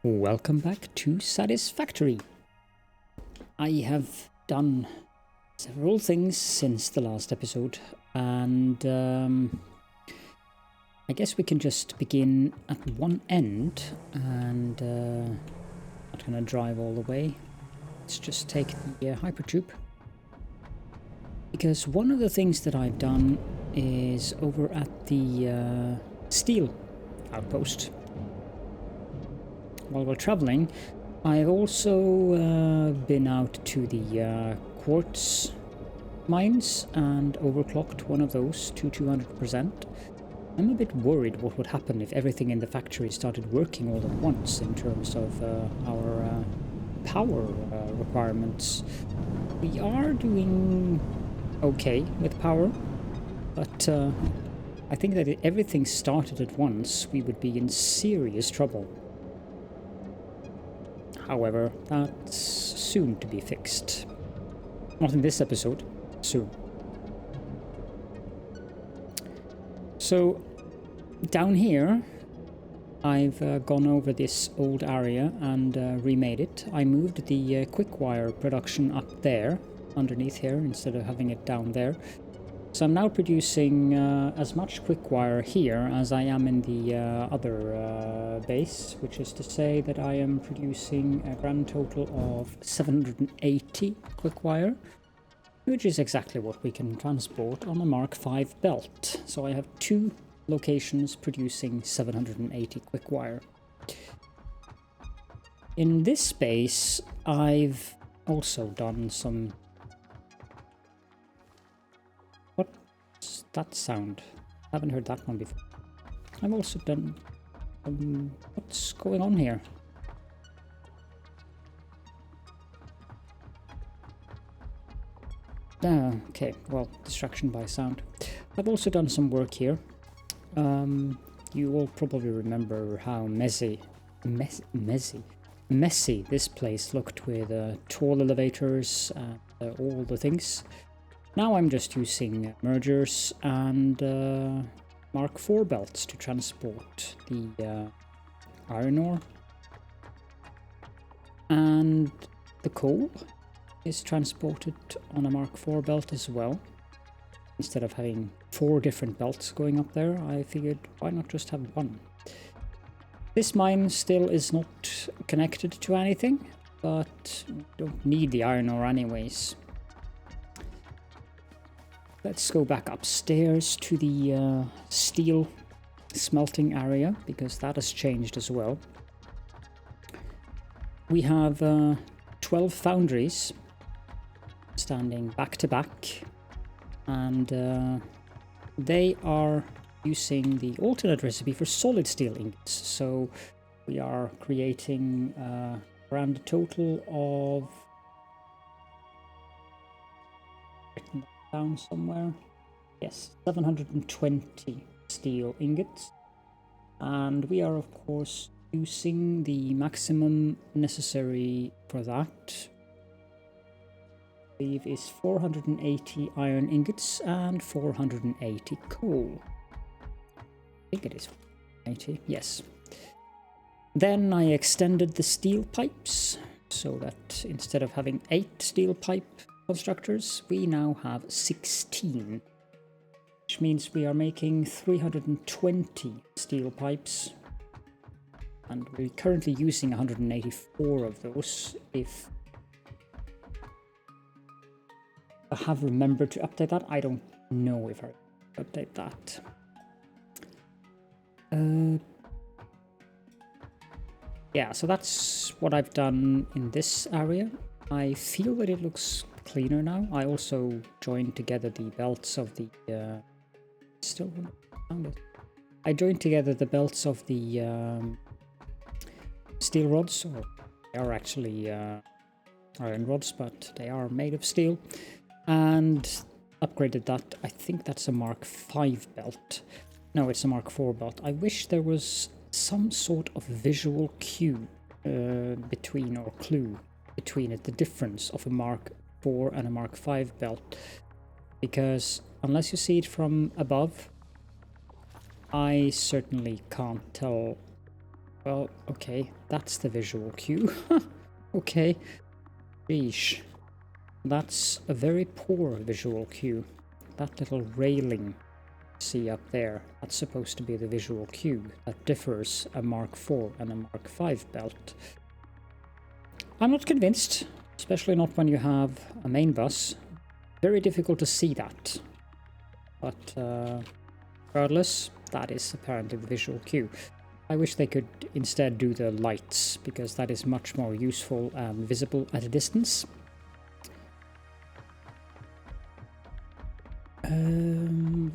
Welcome back to Satisfactory. I have done several things since the last episode, and I guess we can just begin at one end, and not gonna drive all the way. Let's just take the hypertube, because one of the things that I've done is over at the steel outpost. While we're traveling, I've also been out to the quartz mines and overclocked one of those to 200%. I'm a bit worried what would happen if everything in the factory started working all at once in terms of our power requirements. We are doing okay with power, but I think that if everything started at once, we would be in serious trouble. However, that's soon to be fixed. Not in this episode, soon. So, down here, I've gone over this old area and remade it. I moved the quick wire production up there, underneath here, instead of having it down there. So I'm now producing as much quick wire here as I am in the other base, which is to say that I am producing a grand total of 780 quick wire, which is exactly what we can transport on a Mark V belt. So I have two locations producing 780 quick wire. In this base, I've also done some... that sound. I haven't heard that one before. I've also done... what's going on here? Okay, well, distraction by sound. I've also done some work here. You all probably remember how messy this place looked with tall elevators and all the things. Now I'm just using mergers and Mark IV belts to transport the iron ore. And the coal is transported on a Mark IV belt as well. Instead of having 4 different belts going up there, I figured why not just have one. This mine still is not connected to anything, but we don't need the iron ore anyways. Let's go back upstairs to the steel smelting area, because that has changed as well. We have 12 foundries standing back to back, and they are using the alternate recipe for solid steel ingots. So we are creating a grand total of... down somewhere. Yes, 720 steel ingots. And we are, of course, using the maximum necessary for that. I believe is 480 iron ingots and 480 coal. I think it is 480, yes. Then I extended the steel pipes so that instead of having 8 steel pipe constructors, we now have 16, which means we are making 320 steel pipes, and we're currently using 184 of those. If I have remembered to update that, I don't know if I update that. Yeah, so that's what I've done in this area. I feel that it looks cleaner now. I also joined together the belts of the still found it. I joined together the belts of the steel rods, or they are actually iron rods, but they are made of steel, and upgraded that. I think that's a Mark V belt. No, it's a Mark IV belt. I wish there was some sort of visual cue between, or clue between it, the difference of a Mark IV and a Mark V belt, because unless you see it from above, I certainly can't tell Well, okay, that's the visual cue. Okay. Sheesh. That's a very poor visual cue. That little railing see up there, that's supposed to be the visual cue that differs a Mark IV and a Mark V belt. I'm not convinced, especially not when you have a main bus. Very difficult to see that. But regardless, that is apparently the visual cue. I wish they could instead do the lights, because that is much more useful and visible at a distance.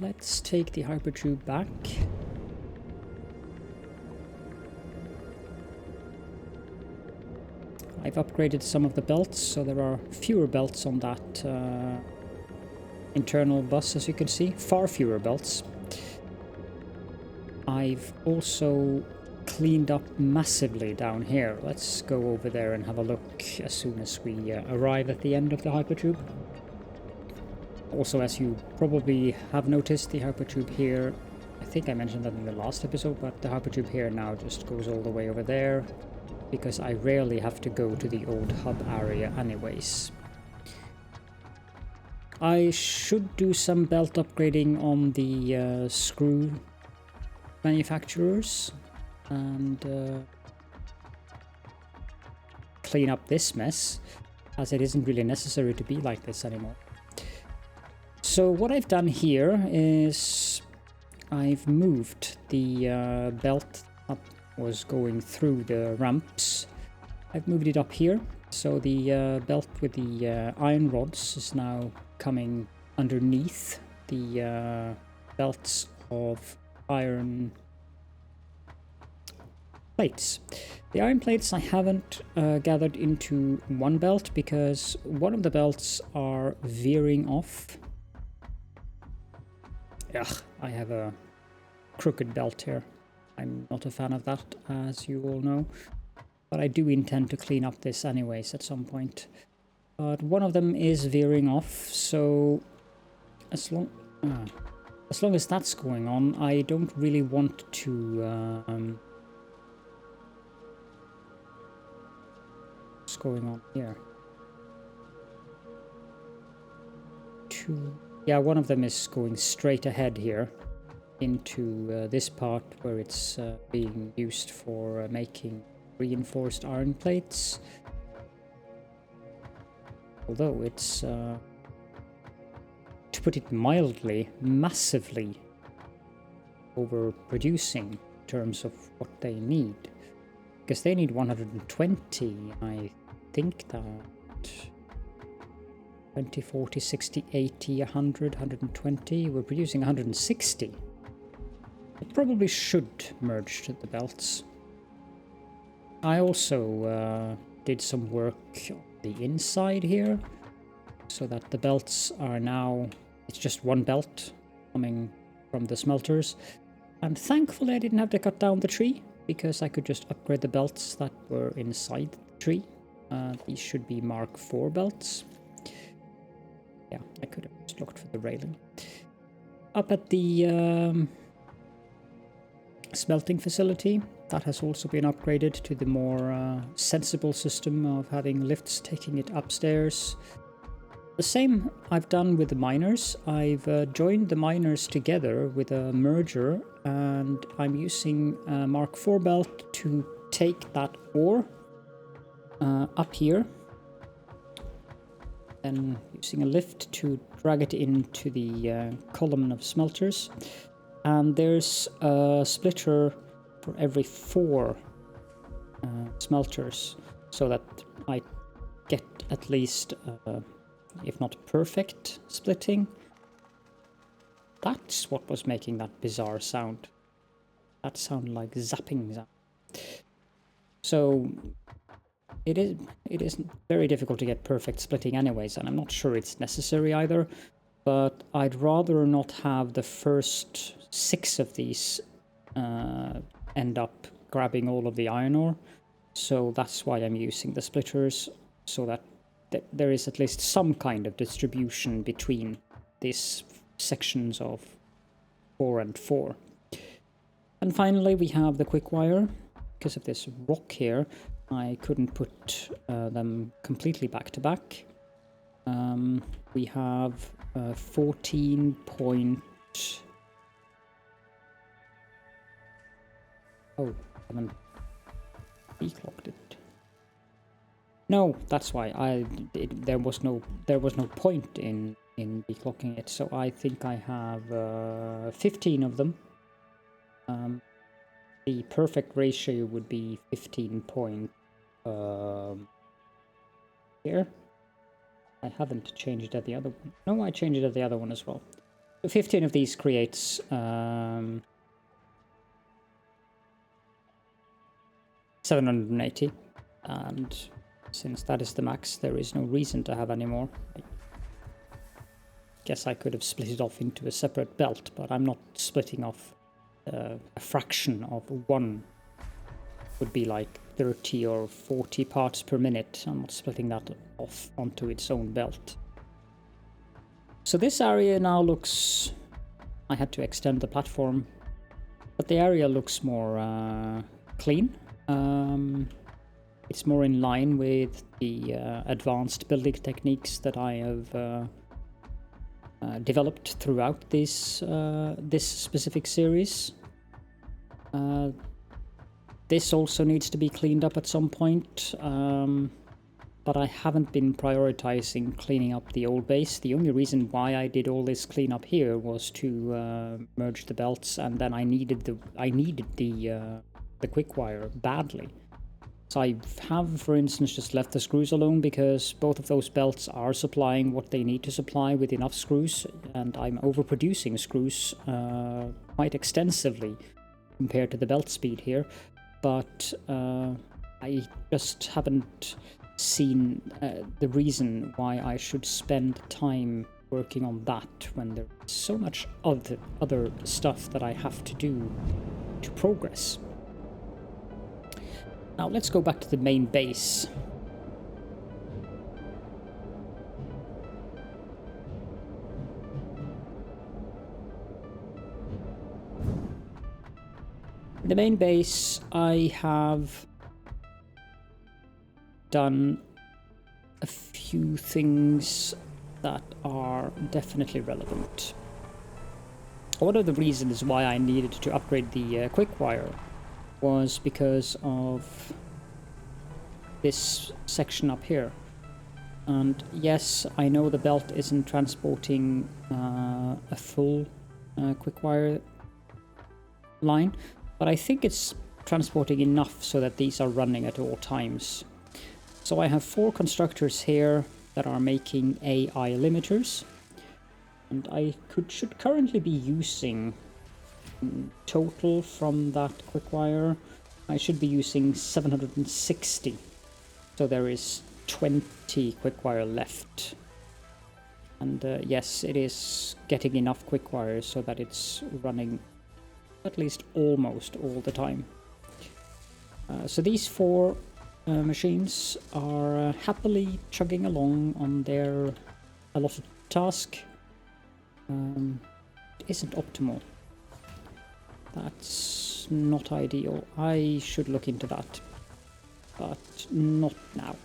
Let's take the hypertube back. I've upgraded some of the belts, so there are fewer belts on that internal bus, as you can see. Far fewer belts. I've also cleaned up massively down here. Let's go over there and have a look as soon as we arrive at the end of the hypertube. Also, as you probably have noticed, the hypertube here, I think I mentioned that in the last episode, but the hypertube here now just goes all the way over there, because I rarely have to go to the old hub area anyways. I should do some belt upgrading on the screw manufacturers and clean up this mess, as it isn't really necessary to be like this anymore. So what I've done here is I've moved the belt that was going through the ramps. I've moved it up here, so the belt with the iron rods is now coming underneath the belts of iron plates. The iron plates I haven't gathered into one belt, because one of the belts are veering off. Ugh, I have a crooked belt here. I'm not a fan of that, as you all know. But I do intend to clean up this anyways at some point. But one of them is veering off, so as long as that's going on, I don't really want to... what's going on here? Yeah, one of them is going straight ahead here into this part where it's being used for making reinforced iron plates. Although it's, to put it mildly, massively overproducing in terms of what they need. Because they need 120, I think that 20, 40, 60, 80, 100, 120. We're producing 160. It probably should merge the belts. I also did some work on the inside here, so that the belts are now... It's just one belt coming from the smelters. And thankfully I didn't have to cut down the tree, because I could just upgrade the belts that were inside the tree. These should be Mark IV belts. Yeah, I could have just looked for the railing. Up at the smelting facility, that has also been upgraded to the more sensible system of having lifts taking it upstairs. The same I've done with the miners. I've joined the miners together with a merger, and I'm using a Mark IV belt to take that ore up here, and using a lift to drag it into the column of smelters. And there's a splitter for every 4 smelters, so that I get at least, if not perfect, splitting. That's what was making that bizarre sound. That sounded like zapping sound. So it is very difficult to get perfect splitting anyways, and I'm not sure it's necessary either, but I'd rather not have the first 6 of these end up grabbing all of the iron ore, so that's why I'm using the splitters, so that there is at least some kind of distribution between these sections of 4 and 4. And finally we have the quick wire, because of this rock here, I couldn't put them completely back to back. We have 14 point... Oh, I haven't declocked it. No, that's why there was no point in declocking it. So I think I have 15 of them. The perfect ratio would be 15 point here. I haven't changed it at the other one. No, I changed it at the other one as well. So 15 of these creates 780, and since that is the max, there is no reason to have any more. I guess I could have split it off into a separate belt, but I'm not splitting off a fraction of one. Would be like 30 or 40 parts per minute. I'm not splitting that off onto its own belt. So this area now looks... I had to extend the platform, but the area looks more clean. It's more in line with the advanced building techniques that I have developed throughout this specific series. This also needs to be cleaned up at some point, but I haven't been prioritizing cleaning up the old base. The only reason why I did all this cleanup here was to merge the belts, and then I needed the quick wire badly. So I have, for instance, just left the screws alone because both of those belts are supplying what they need to supply with enough screws, and I'm overproducing screws quite extensively compared to the belt speed here. But I just haven't seen the reason why I should spend time working on that when there's so much other stuff that I have to do to progress. Now let's go back to the main base. In the main base, I have done a few things that are definitely relevant. One of the reasons why I needed to upgrade the quick wire was because of this section up here. And yes, I know the belt isn't transporting a full quick wire line, but I think it's transporting enough so that these are running at all times. So I have 4 constructors here that are making AI limiters, and I should currently be using total from that quick wire. I should be using 760, so there is 20 quick wire left. And yes, it is getting enough quick wires so that it's running at least almost all the time. So these 4 machines are happily chugging along on their allotted task. It isn't optimal. That's not ideal. I should look into that, but not now.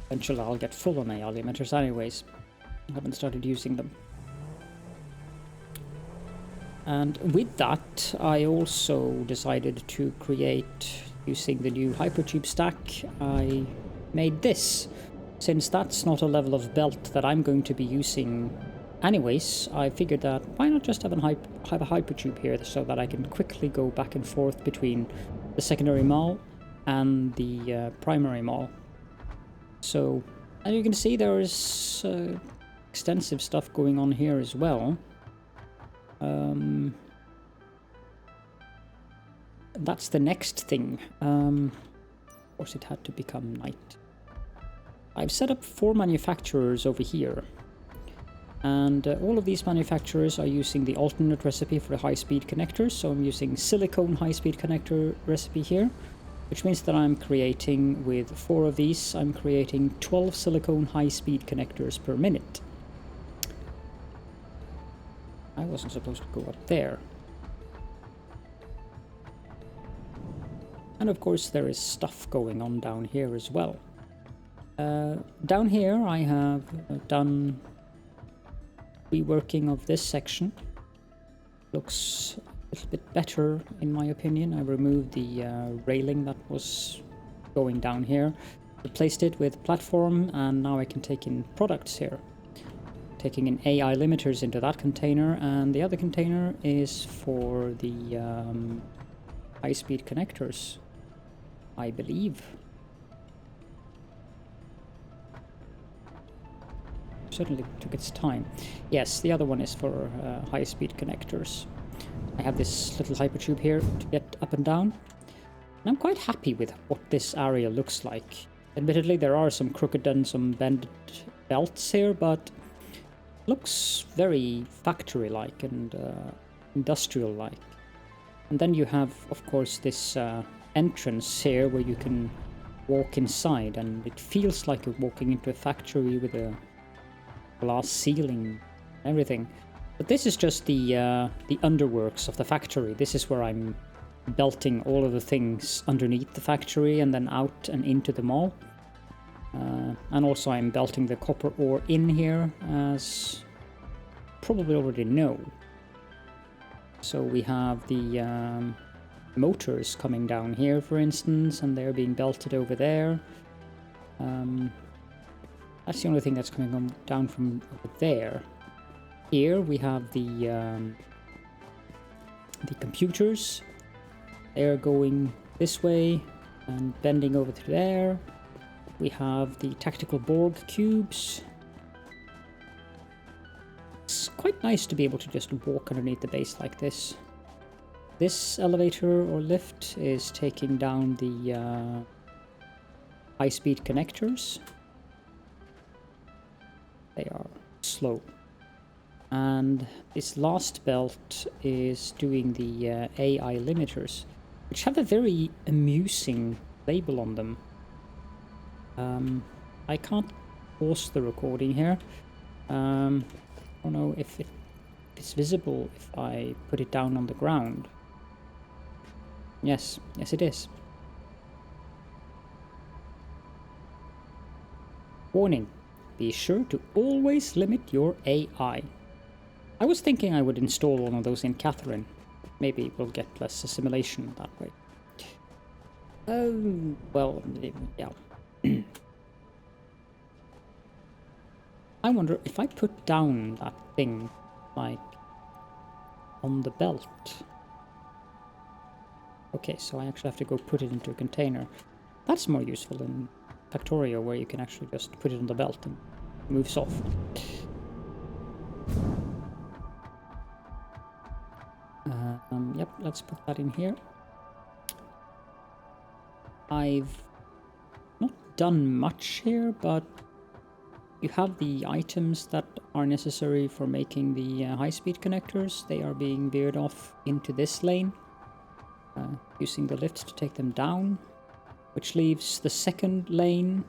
Eventually I'll get full on AI limiters anyways. I haven't started using them. And with that, I also decided to create, using the new hypertube stack, I made this. Since that's not a level of belt that I'm going to be using anyways, I figured that why not just have a hypertube here so that I can quickly go back and forth between the secondary mall and the primary mall. So, as you can see, there is extensive stuff going on here as well. That's the next thing. Of course, it had to become night. I've set up 4 manufacturers over here, and all of these manufacturers are using the alternate recipe for the high-speed connectors. So I'm using silicone high-speed connector recipe here, which means that I'm creating, with 4 of these, I'm creating 12 silicone high-speed connectors per minute. I wasn't supposed to go up there. And of course there is stuff going on down here as well. Down here I have done reworking of this section. Looks a little bit better in my opinion. I removed the railing that was going down here, replaced it with platform, and now I can take in products here. Taking in AI limiters into that container, and the other container is for the high-speed connectors, I believe. Certainly took its time. Yes, the other one is for high-speed connectors. I have this little hypertube here to get up and down. And I'm quite happy with what this area looks like. Admittedly, there are some crooked and some bended belts here, but looks very factory-like and industrial-like. And then you have, of course, this entrance here where you can walk inside, and it feels like you're walking into a factory with a glass ceiling and everything. But this is just the underworks of the factory. This is where I'm belting all of the things underneath the factory and then out and into the mall. And also I'm belting the copper ore in here, as probably already know. So we have the motors coming down here, for instance, and they're being belted over there. That's the only thing that's coming on down from over there. Here we have the computers. They're going this way and bending over to there. We have the tactical Borg cubes. It's quite nice to be able to just walk underneath the base like this. This elevator or lift is taking down the high-speed connectors. They are slow. And this last belt is doing the AI limiters, which have a very amusing label on them. I can't pause the recording here. I don't know if it's visible if I put it down on the ground. Yes it is. Warning. Be sure to always limit your AI. I was thinking I would install one of those in Catherine. Maybe we'll get less assimilation that way. Well, yeah. I wonder if I put down that thing, like, on the belt. Okay, so I actually have to go put it into a container. That's more useful than Factorio, where you can actually just put it on the belt and it moves off. Yep, let's put that in here. I've not done much here, but you have the items that are necessary for making the high-speed connectors. They are being veered off into this lane, using the lifts to take them down, which leaves the second lane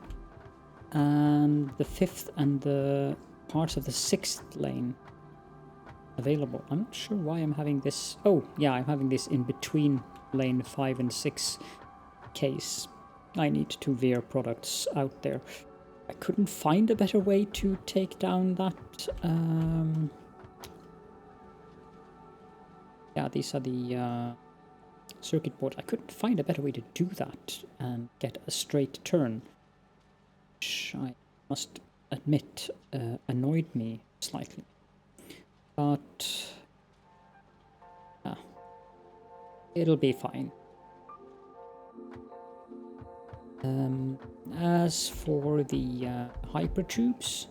and the fifth and the parts of the sixth lane available. I'm not sure why I'm having this. Oh, yeah, I'm having this in between lane 5 and 6 case. I need to veer products out there. I couldn't find a better way to take down that. Yeah, these are the circuit board. I couldn't find a better way to do that and get a straight turn, which I must admit annoyed me slightly. But it'll be fine. As for the hypertubes,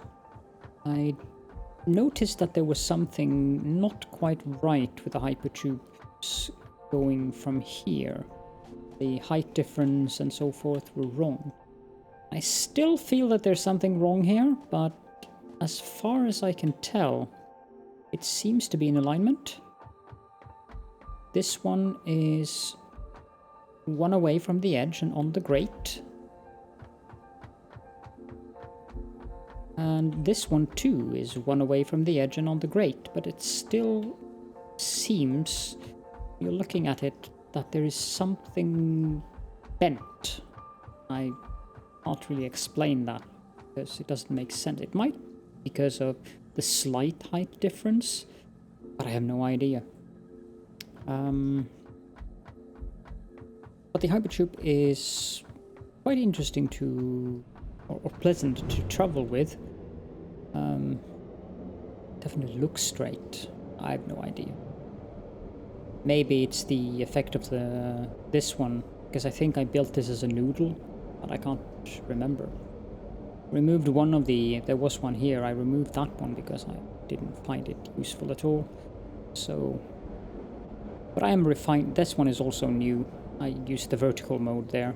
I noticed that there was something not quite right with the hypertubes going from here. The height difference and so forth were wrong. I still feel that there's something wrong here, but as far as I can tell, it seems to be in alignment. This one is one away from the edge and on the grate. And this one too is one away from the edge and on the grate, but it still seems, you're looking at it, that there is something bent. I can't really explain that because it doesn't make sense. It might be because of the slight height difference, but I have no idea. But the Hypertube is quite interesting to, or pleasant to travel with. Definitely looks straight. I have no idea. Maybe it's the effect of this one, because I think I built this as a noodle, but I can't remember. Removed one of there was one here. I removed that one because I didn't find it useful at all. So, but I am refined. This one is also new. I used the vertical mode there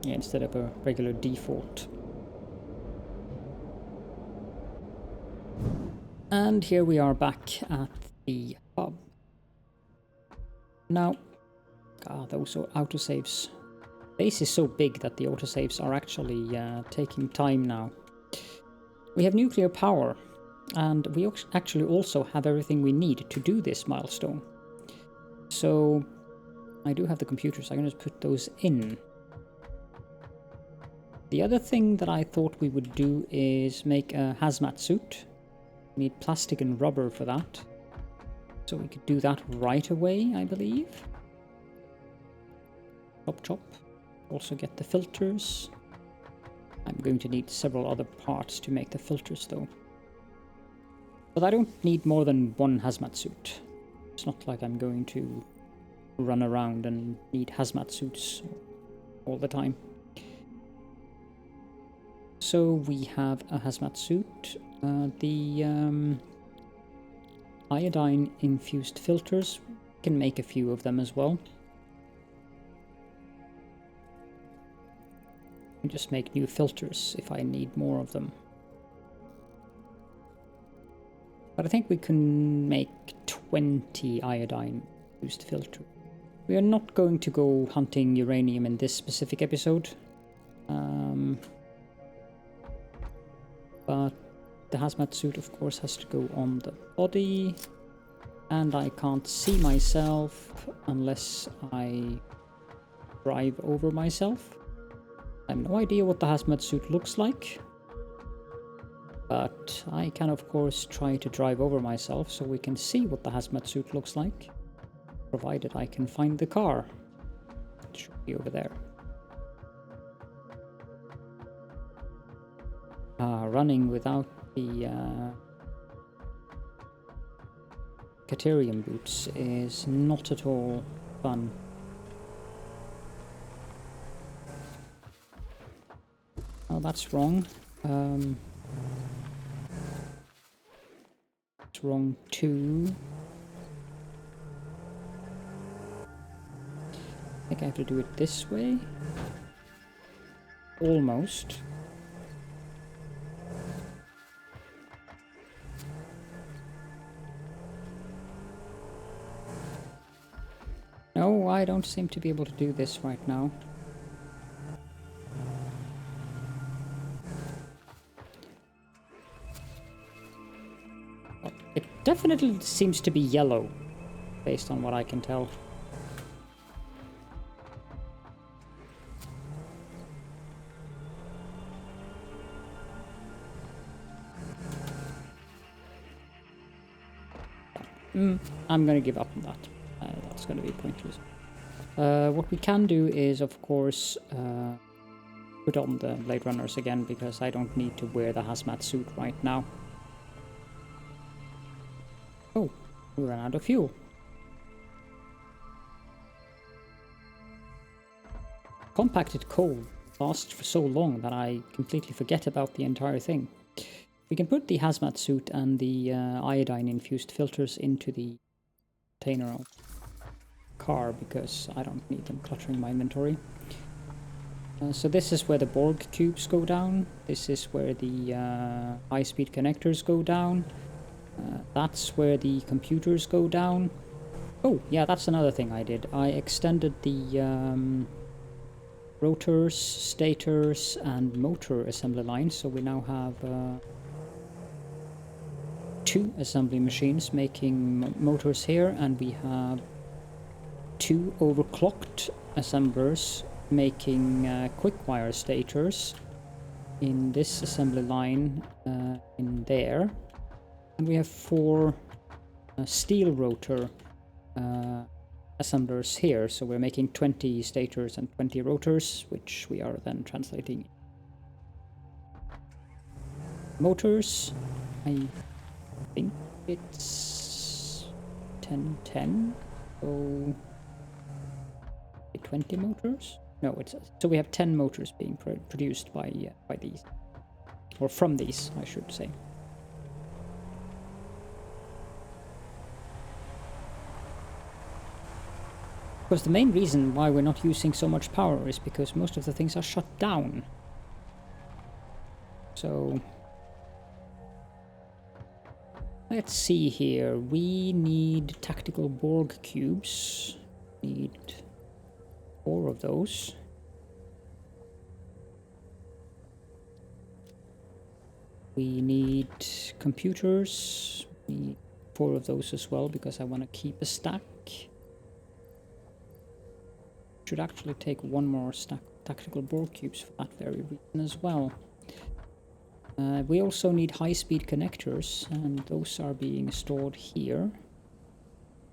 instead of a regular default. And here we are back at the hub. Now, those autosaves. Base is so big that the autosaves are actually taking time now. We have nuclear power, and we actually also have everything we need to do this milestone. So I do have the computers. I'm going to put those in. The other thing that I thought we would do is make a hazmat suit. We need plastic and rubber for that. So we could do that right away, I believe. Chop chop. Also get the filters. I'm going to need several other parts to make the filters though. But I don't need more than one hazmat suit. It's not like I'm going to run around and need hazmat suits all the time. So we have a hazmat suit. The iodine infused filters, can make a few of them as well. And just make new filters if I need more of them. But I think we can make 20 iodine infused filters. We are not going to go hunting uranium in this specific episode. But the hazmat suit, of course, has to go on the body. And I can't see myself unless I drive over myself. I have no idea what the hazmat suit looks like. But I can, of course, try to drive over myself so we can see what the hazmat suit looks like. Provided I can find the car. It should be over there. Running without the Caterium boots is not at all fun. Oh, that's wrong. It's wrong too. I think I have to do it this way. Almost. No, I don't seem to be able to do this right now. It definitely seems to be yellow, based on what I can tell. I'm gonna give up on that. That's gonna be pointless. What we can do is, of course, put on the Blade Runners again, because I don't need to wear the hazmat suit right now. Oh, we ran out of fuel. Compacted coal lasts for so long that I completely forget about the entire thing. We can put the hazmat suit and the iodine infused filters into the container of car, because I don't need them cluttering my inventory. So this is where the Borg cubes go down. This is where the high-speed connectors go down. That's where the computers go down. Oh, yeah, that's another thing I did. I extended the rotors, stators, and motor assembly lines, so we now have 2 assembly machines making motors here, and we have 2 overclocked assemblers making quick wire stators in this assembly line in there. And we have 4 steel rotor assemblers here, so we're making 20 stators and 20 rotors, which we are then translating. Motors, I think it's 10, so 20 motors? No, it's so we have 10 motors being produced by these, or from these, I should say. Because the main reason why we're not using so much power is because most of the things are shut down. So let's see here. We need tactical Borg cubes. Need 4 of those. We need computers. We need 4 of those as well because I want to keep a stack. Should actually take 1 more stack of tactical Borg cubes for that very reason as well. We also need high-speed connectors, and those are being stored here.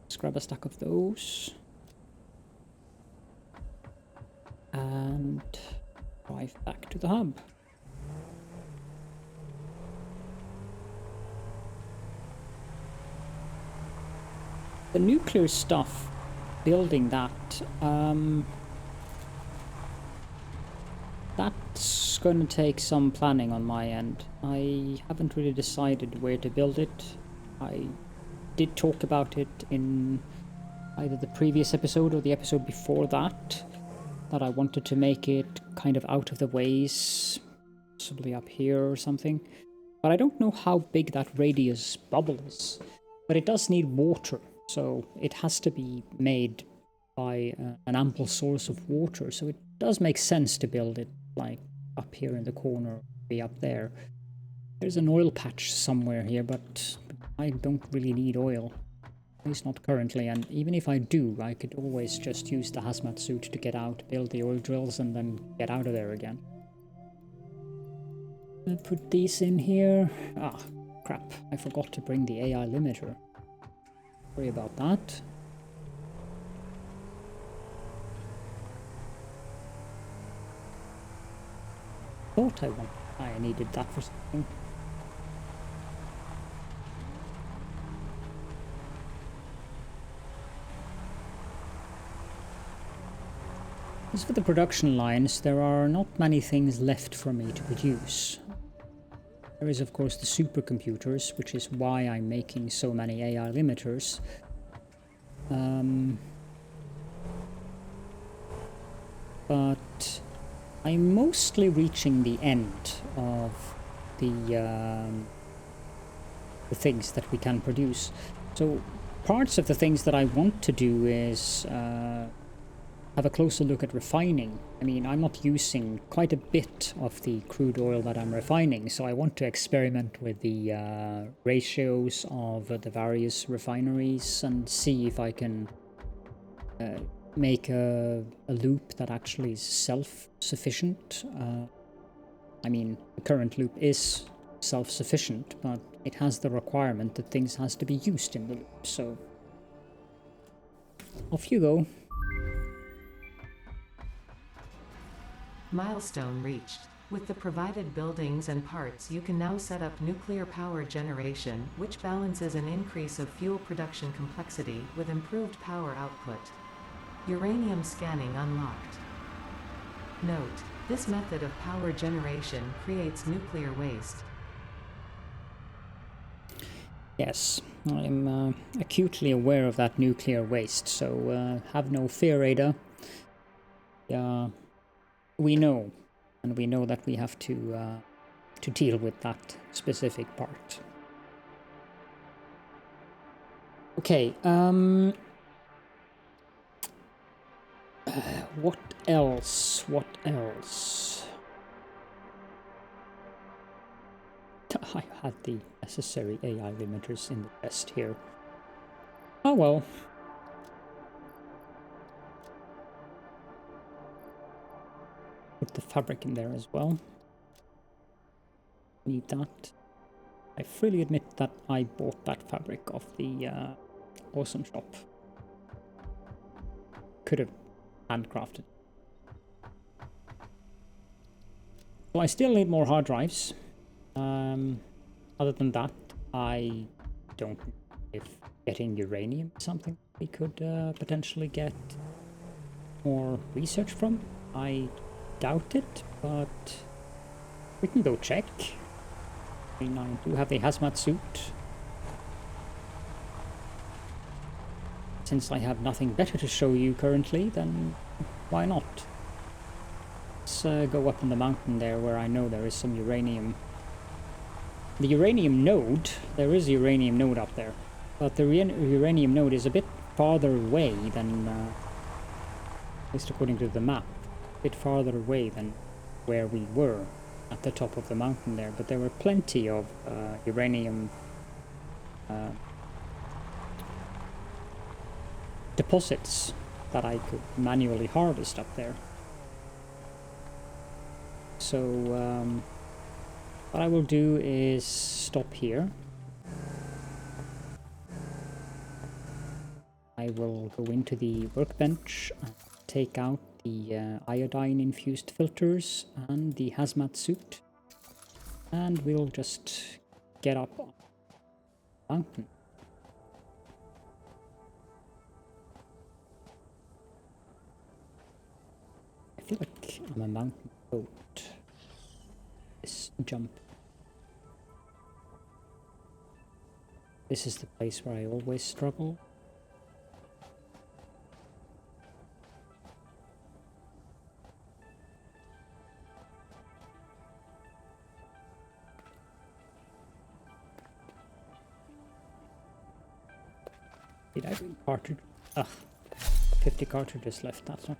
Let's grab a stack of those. And drive back to the hub. The nuclear stuff, building that, that's going to take some planning on my end. I haven't really decided where to build it. I did talk about it in either the previous episode or the episode before that I wanted to make it kind of out of the ways, possibly up here or something. But I don't know how big that radius bubble is. But it does need water, so it has to be made by an ample source of water. So it does make sense to build it like up here in the corner, be up there. There's an oil patch somewhere here, but I don't really need oil. At least not currently, and even if I do, I could always just use the hazmat suit to get out, build the oil drills, and then get out of there again. I'll put these in here. Ah, crap. I forgot to bring the AI limiter. Sorry about that. Thought I needed that for something. As for the production lines, there are not many things left for me to produce. There is of course the supercomputers, which is why I'm making so many AI limiters. But I'm mostly reaching the end of the things that we can produce. So parts of the things that I want to do is have a closer look at refining. I mean, I'm not using quite a bit of the crude oil that I'm refining, so I want to experiment with the ratios of the various refineries and see if I can make a loop that actually is self-sufficient. I mean, the current loop is self-sufficient, but it has the requirement that things has to be used in the loop, so off you go. Milestone reached. With the provided buildings and parts, you can now set up nuclear power generation, which balances an increase of fuel production complexity with improved power output. Uranium scanning unlocked. Note: this method of power generation creates nuclear waste. Yes, I'm acutely aware of that nuclear waste, so have no fear, Ada. We know, and we know that we have to deal with that specific part. Okay, what else? What else? I had the necessary AI limiters in the chest here. Oh well. put the fabric in there as well. Need that. I freely admit that I bought that fabric off the Awesome Shop. Could have handcrafted. So I still need more hard drives. Other than that, I don't know if getting uranium is something we could potentially get more research from. I doubt it, but we can go check. I do have the Hazmat Suit. Since I have nothing better to show you currently, then why not? Let's go up on the mountain there where I know there is some uranium. The uranium node, there is a uranium node up there, but the uranium node is a bit farther away than, at least according to the map, a bit farther away than where we were at the top of the mountain there, but there were plenty of uranium deposits that I could manually harvest up there. So what I will do is stop here. I will go into the workbench and take out the iodine infused filters and the hazmat suit, and we'll just get up on the mountain. I feel like I'm a mountain goat. This jump. This is the place where I always struggle. Did I bring cartridge? Ugh, 50 cartridges left, that's not...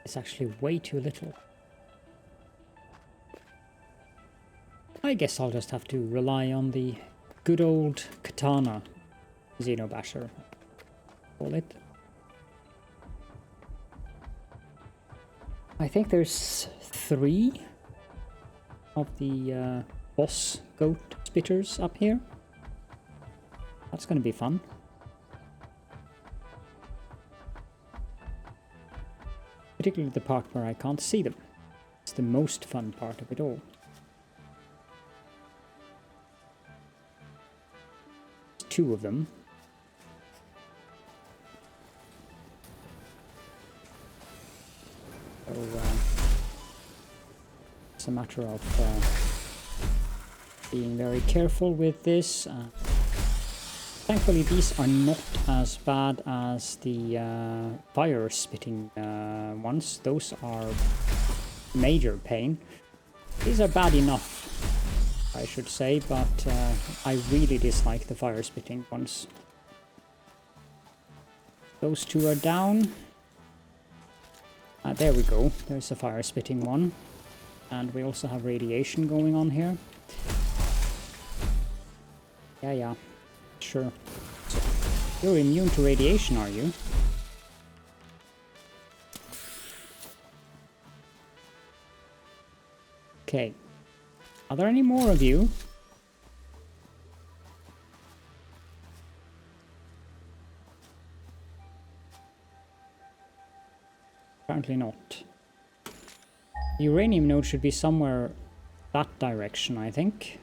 It's actually way too little. I guess I'll just have to rely on the good old katana Xenobasher, call it. I think there's 3 of the boss goat spitters up here. That's going to be fun. Particularly the part where I can't see them. It's the most fun part of it all. There's 2 of them. So it's a matter of being very careful with this. Thankfully these are not as bad as the fire spitting ones. Those are major pain. These are bad enough, I should say, but I really dislike the fire spitting ones. Those 2 are down. There we go, there's a fire spitting one. And we also have radiation going on here. Yeah. Sure. So, you're immune to radiation, are you? Okay. Are there any more of you? Apparently not. The uranium node should be somewhere that direction, I think.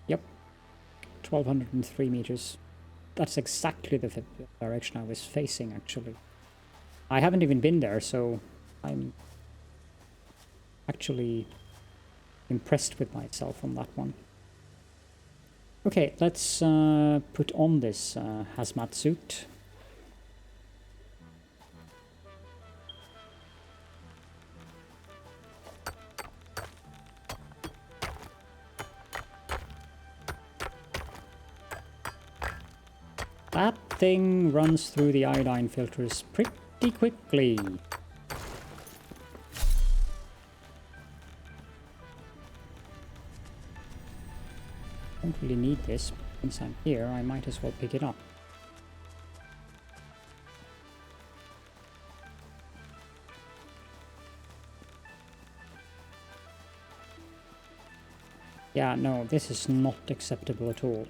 Yep, 1203 meters. That's exactly the direction I was facing, actually. I haven't even been there, so I'm actually impressed with myself on that one. Okay, let's put on this hazmat suit. That thing runs through the iodine filters pretty quickly. don't really need this. Since I'm here, I might as well pick it up. Yeah, no, this is not acceptable at all.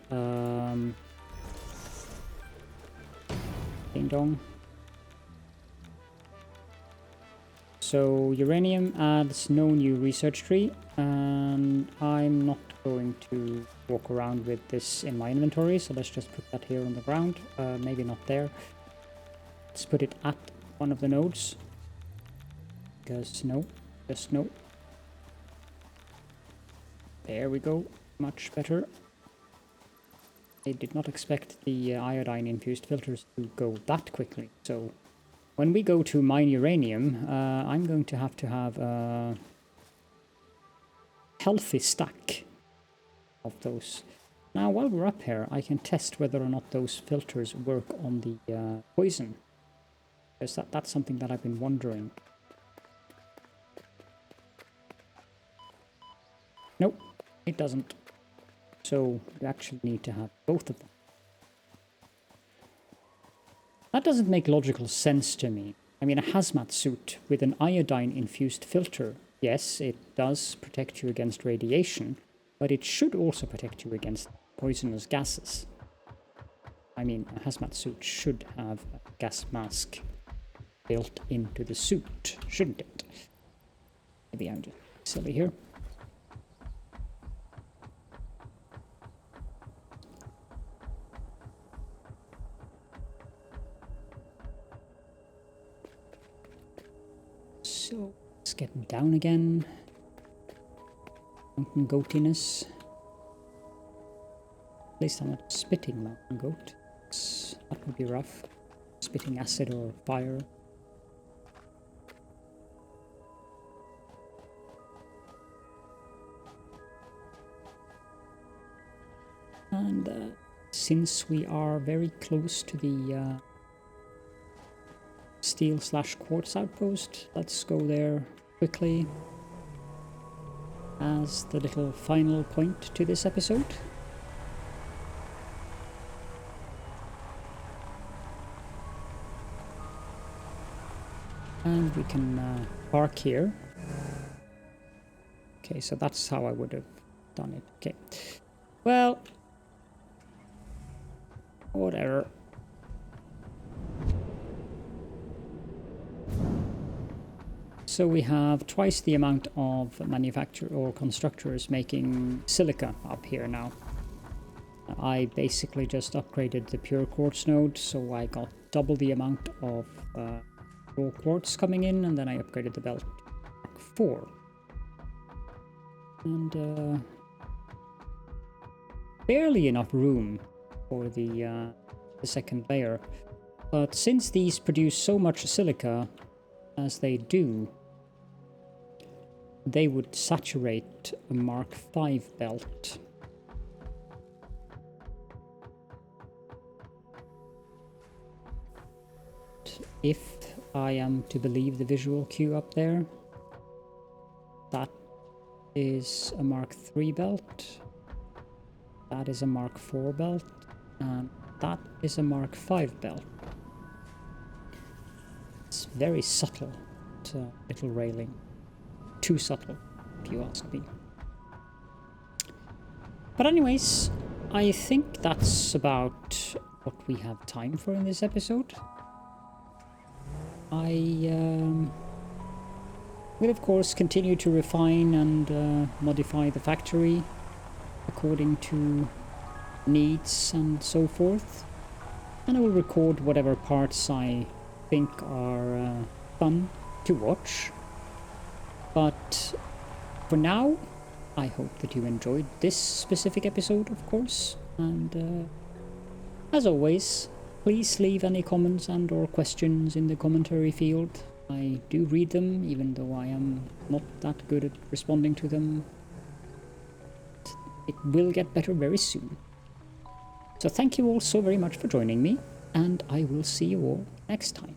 Ding dong. So uranium adds no new research tree, and I'm not going to walk around with this in my inventory, so let's just put that here on the ground. Maybe not there. Let's put it at one of the nodes. Because no, just no. There we go, much better. I did not expect the iodine infused filters to go that quickly, so when we go to mine uranium, I'm going to have a healthy stack of those. Now, while we're up here, I can test whether or not those filters work on the poison. Because that's something that I've been wondering. Nope, it doesn't. So you actually need to have both of them. That doesn't make logical sense to me. I mean, a hazmat suit with an iodine-infused filter, yes, it does protect you against radiation, but it should also protect you against poisonous gases. I mean, a hazmat suit should have a gas mask built into the suit, shouldn't it? Maybe I'm just silly here. So let's get down again. Mountain goatiness. At least I'm not spitting mountain goat. That would be rough. Spitting acid or fire. And since we are very close to the steel/quartz outpost, let's go there quickly as the little final point to this episode. And we can park here. Okay, so that's how I would have done it. Okay, well, whatever. So we have twice the amount of manufacturers or constructors making silica up here now. I basically just upgraded the pure quartz node, so I got double the amount of raw quartz coming in, and then I upgraded the belt to 4. And barely enough room for the second layer. But since these produce so much silica as they do, they would saturate a Mark V belt. If I am to believe the visual cue up there, that is a Mark III belt, that is a Mark IV belt, and that is a Mark V belt. It's very subtle, little railing. Too subtle, if you ask me. But anyways, I think that's about what we have time for in this episode. I will of course continue to refine and modify the factory according to needs and so forth, and I will record whatever parts I think are fun to watch. But for now, I hope that you enjoyed this specific episode, of course, and as always, please leave any comments and or questions in the commentary field. I do read them, even though I am not that good at responding to them. It will get better very soon. So thank you all so very much for joining me, and I will see you all next time.